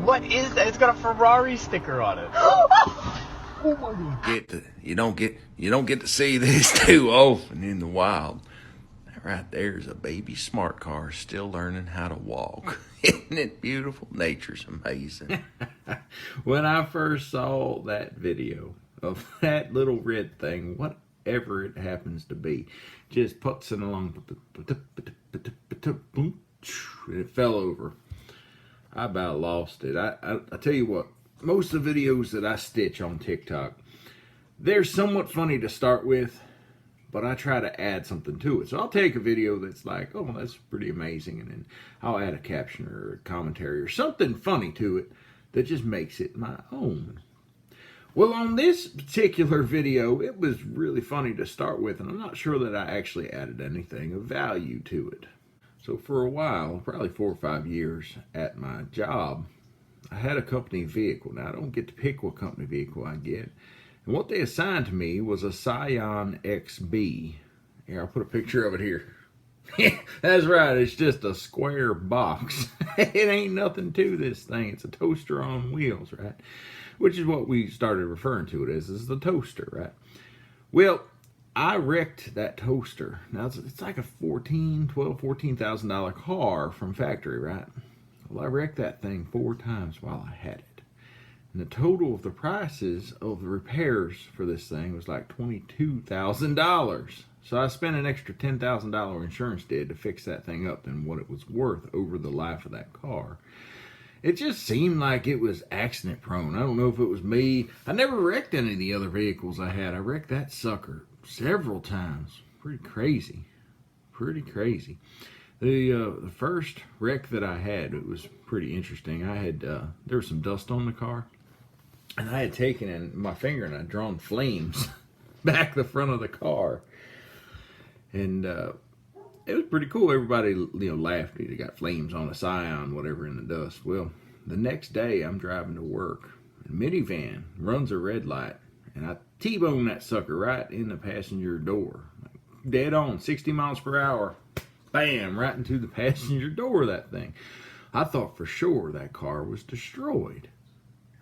What is that? It's got a Ferrari sticker on it. Oh my God. You don't get to see this too often in the wild. That right there is a baby smart car still learning how to walk. Isn't it beautiful? Nature's amazing. When I first saw that video of that little red thing, whatever it happens to be, just putzing along, and it fell over. I about lost it. I tell you what, most of the videos that I stitch on TikTok, they're somewhat funny to start with, but I try to add something to it. So I'll take a video that's like, oh, that's pretty amazing, and then I'll add a caption or a commentary or something funny to it that just makes it my own. Well, on this particular video, it was really funny to start with, and I'm not sure that I actually added anything of value to it. So for a while, probably 4 or 5 years at my job, I had a company vehicle. Now, I don't get to pick what company vehicle I get. And what they assigned to me was a Scion XB. Here, I'll put a picture of it here. That's right, it's just a square box. It ain't nothing to this thing. It's a toaster on wheels, right? Which is what we started referring to it as the toaster, right? Well, I wrecked that toaster. Now, it's like a $14,000 car from factory, right? Well, I wrecked that thing 4 times while I had it. And the total of the prices of the repairs for this thing was like $22,000. So I spent an extra $10,000 insurance did to fix that thing up than what it was worth over the life of that car. It just seemed like it was accident prone. I don't know if it was me. I never wrecked any of the other vehicles I had. I wrecked that sucker several times. Pretty crazy. Pretty crazy. The first wreck that I had, it was pretty interesting. I had there was some dust on the car, and I had taken in my finger and I'd drawn flames back the front of the car, and it was pretty cool. Everybody laughed. They got flames on a Scion, whatever, in the dust. Well, the next day I'm driving to work. A minivan runs a red light, and I T-bone that sucker right in the passenger door, dead on, 60 miles per hour. Bam, right into the passenger door of that thing. I thought for sure that car was destroyed.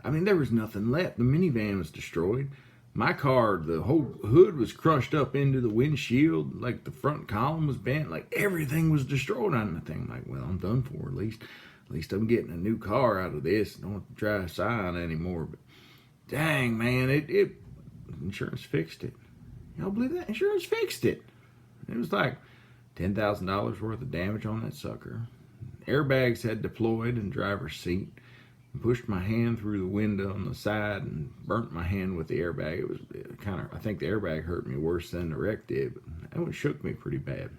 I mean, there was nothing left. The minivan was destroyed. My car, the whole hood was crushed up into the windshield. Like the front column was bent. Like everything was destroyed on the thing. I'm like, well, I'm done for. At least I'm getting a new car out of this. I don't have to drive a Scion anymore. But dang, man, insurance fixed it. Y'all believe that? Insurance fixed it. It was like $10,000 worth of damage on that sucker. Airbags had deployed in the driver's seat. Pushed my hand through the window on the side and burnt my hand with the airbag. It was I think the airbag hurt me worse than the wreck did, but that one shook me pretty bad.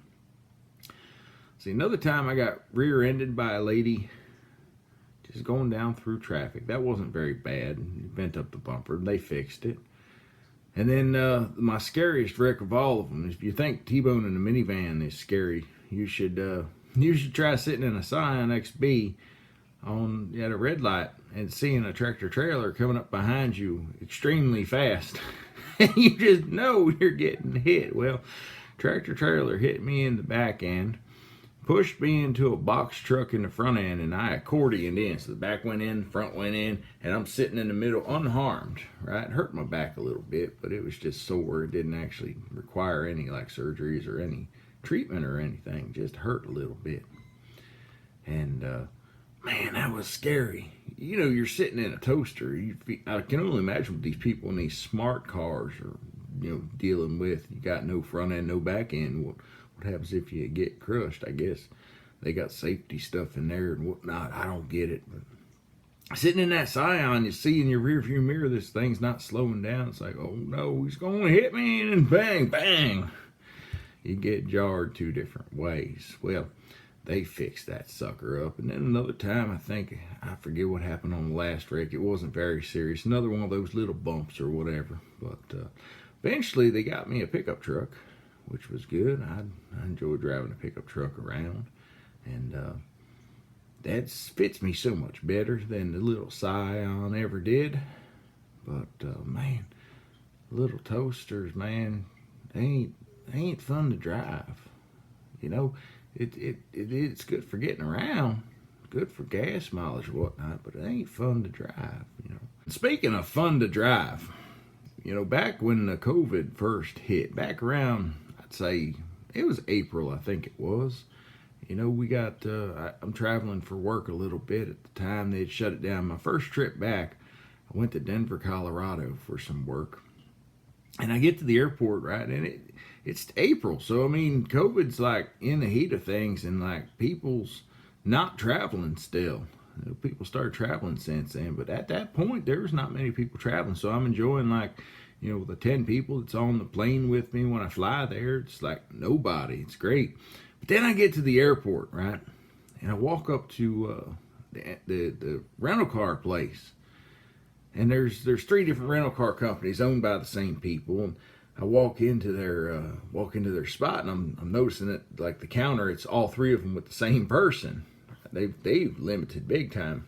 See, another time I got rear-ended by a lady just going down through traffic. That wasn't very bad. Bent up the bumper. They fixed it. And then my scariest wreck of all of them is, if you think T-boning a minivan is scary, you should try sitting in a Scion XB at a red light and seeing a tractor trailer coming up behind you extremely fast. And you just know you're getting hit. Well, tractor trailer hit me in the back end, pushed me into a box truck in the front end, and I accordioned in. So the back went in, the front went in, and I'm sitting in the middle unharmed, right? It hurt my back a little bit, but it was just sore. It didn't actually require any like surgeries or any treatment or anything. It just hurt a little bit. And man, that was scary. You're sitting in a toaster. I can only imagine what these people in these smart cars are, dealing with. You got no front end, no back end. What happens if you get crushed? I guess they got safety stuff in there and whatnot. I don't get it. But sitting in that Scion, you see in your rearview mirror, this thing's not slowing down. It's like, oh no, he's going to hit me, and bang, bang. You get jarred 2 different ways. Well, they fixed that sucker up. And then another time, I forget what happened on the last wreck. It wasn't very serious. Another one of those little bumps or whatever. But eventually they got me a pickup truck, which was good. I enjoy driving a pickup truck around. And that fits me so much better than the little Scion ever did. But man, little toasters, man, they ain't fun to drive. It's good for getting around, good for gas mileage or whatnot, but it ain't fun to drive, you know. Speaking of fun to drive, you know, back when the COVID first hit, back around, I'd say it was April, I think it was. You know, we got, I'm traveling for work a little bit at the time. They'd shut it down. My first trip back, I went to Denver, Colorado for some work. And I get to the airport, right, and it's April. So, I mean, COVID's like in the heat of things, and like people's not traveling still. You know, people started traveling since then, but at that point, there was not many people traveling. So I'm enjoying, like, you know, the 10 people that's on the plane with me when I fly there. It's like nobody. It's great. But then I get to the airport, right, and I walk up to the rental car place. And there's 3 different rental car companies owned by the same people. And I walk into their spot, and I'm noticing that, like, the counter, it's all 3 of them with the same person. They've limited big time.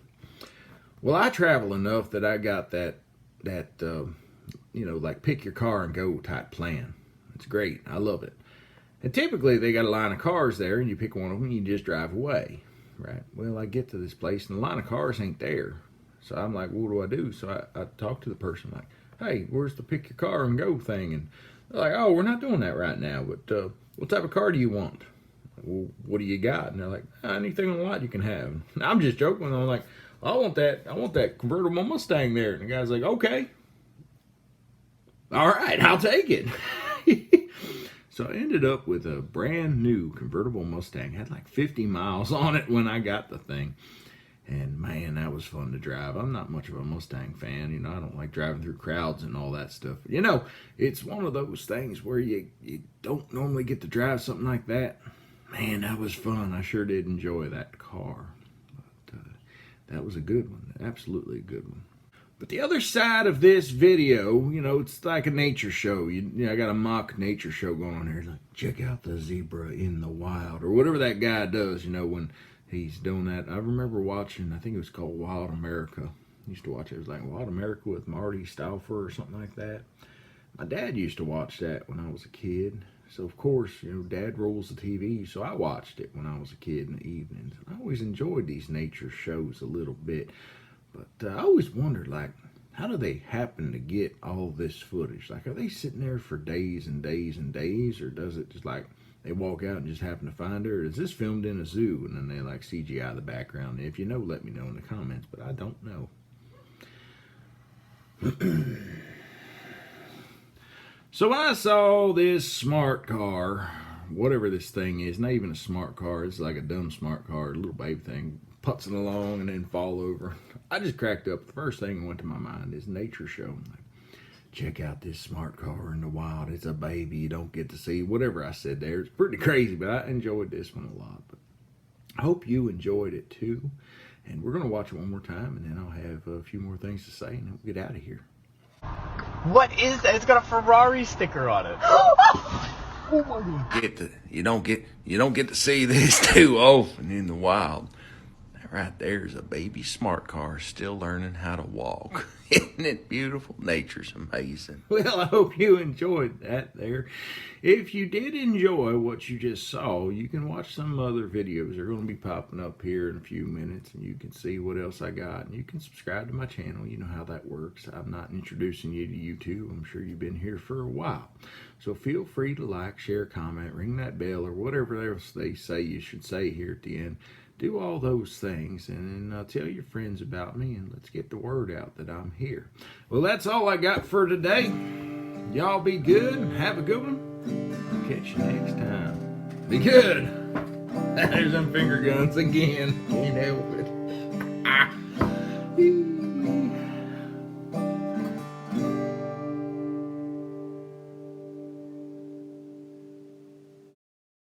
Well, I travel enough that I got that you know, like, pick your car and go type plan. It's great. I love it. And typically they got a line of cars there, and you pick one of them and you just drive away, right? Well, I get to this place and the line of cars ain't there. So I'm like, what do? So I talk to the person, like, hey, where's the pick your car and go thing? And they're like, oh, we're not doing that right now, but what type of car do you want? Well, what do you got? And they're like, anything on the lot you can have. And I'm just joking. I'm like, I want that convertible Mustang there. And the guy's like, okay. All right, I'll take it. So I ended up with a brand new convertible Mustang. It had like 50 miles on it when I got the thing. And man, that was fun to drive. I'm not much of a Mustang fan. You know, I don't like driving through crowds and all that stuff. You know, it's one of those things where you don't normally get to drive something like that. Man, that was fun. I sure did enjoy that car. But that was a good one. Absolutely a good one. But the other side of this video, you know, it's like a nature show. You know, I got a mock nature show going on here. Like, check out the zebra in the wild, or whatever that guy does, you know, when he's doing that. I remember watching, I think it was called Wild America. I used to watch it. It was like Wild America with Marty Stauffer or something like that. My dad used to watch that when I was a kid. So, of course, you know, Dad rules the TV, so I watched it when I was a kid in the evenings. I always enjoyed these nature shows a little bit. But I always wondered, like, how do they happen to get all this footage? Like, are they sitting there for days and days and days? Or does it just, like, they walk out and just happen to find her? Or is this filmed in a zoo and then they, like, CGI the background? If you know, let me know in the comments, but I don't know. So when I saw this smart car, whatever this thing is, not even a smart car, it's like a dumb smart car, a little baby thing, putzing along and then fall over. I just cracked up. The first thing that went to my mind is nature show. Like, check out this smart car in the wild. It's a baby you don't get to see. Whatever I said there. It's pretty crazy, but I enjoyed this one a lot. But I hope you enjoyed it too. And we're going to watch it one more time, and then I'll have a few more things to say, and then we'll get out of here. What is that? It's got a Ferrari sticker on it. Oh my God. You don't get to see this too often in the wild. Right there's a baby smart car still learning how to walk. Isn't it beautiful? Nature's amazing. Well, I hope you enjoyed that there. If you did enjoy what you just saw, you can watch some other videos. They're going to be popping up here in a few minutes, and you can see what else I got. And you can subscribe to my channel. You know how that works. I'm not introducing you to YouTube. I'm sure you've been here for a while. So feel free to like, share, comment, ring that bell, or whatever else they say you should say here at the end. Do all those things, and then tell your friends about me, and let's get the word out that I'm here. Well, that's all I got for today. Y'all be good. Have a good one. Catch you next time. Be good. There's them finger guns again. Can't help it.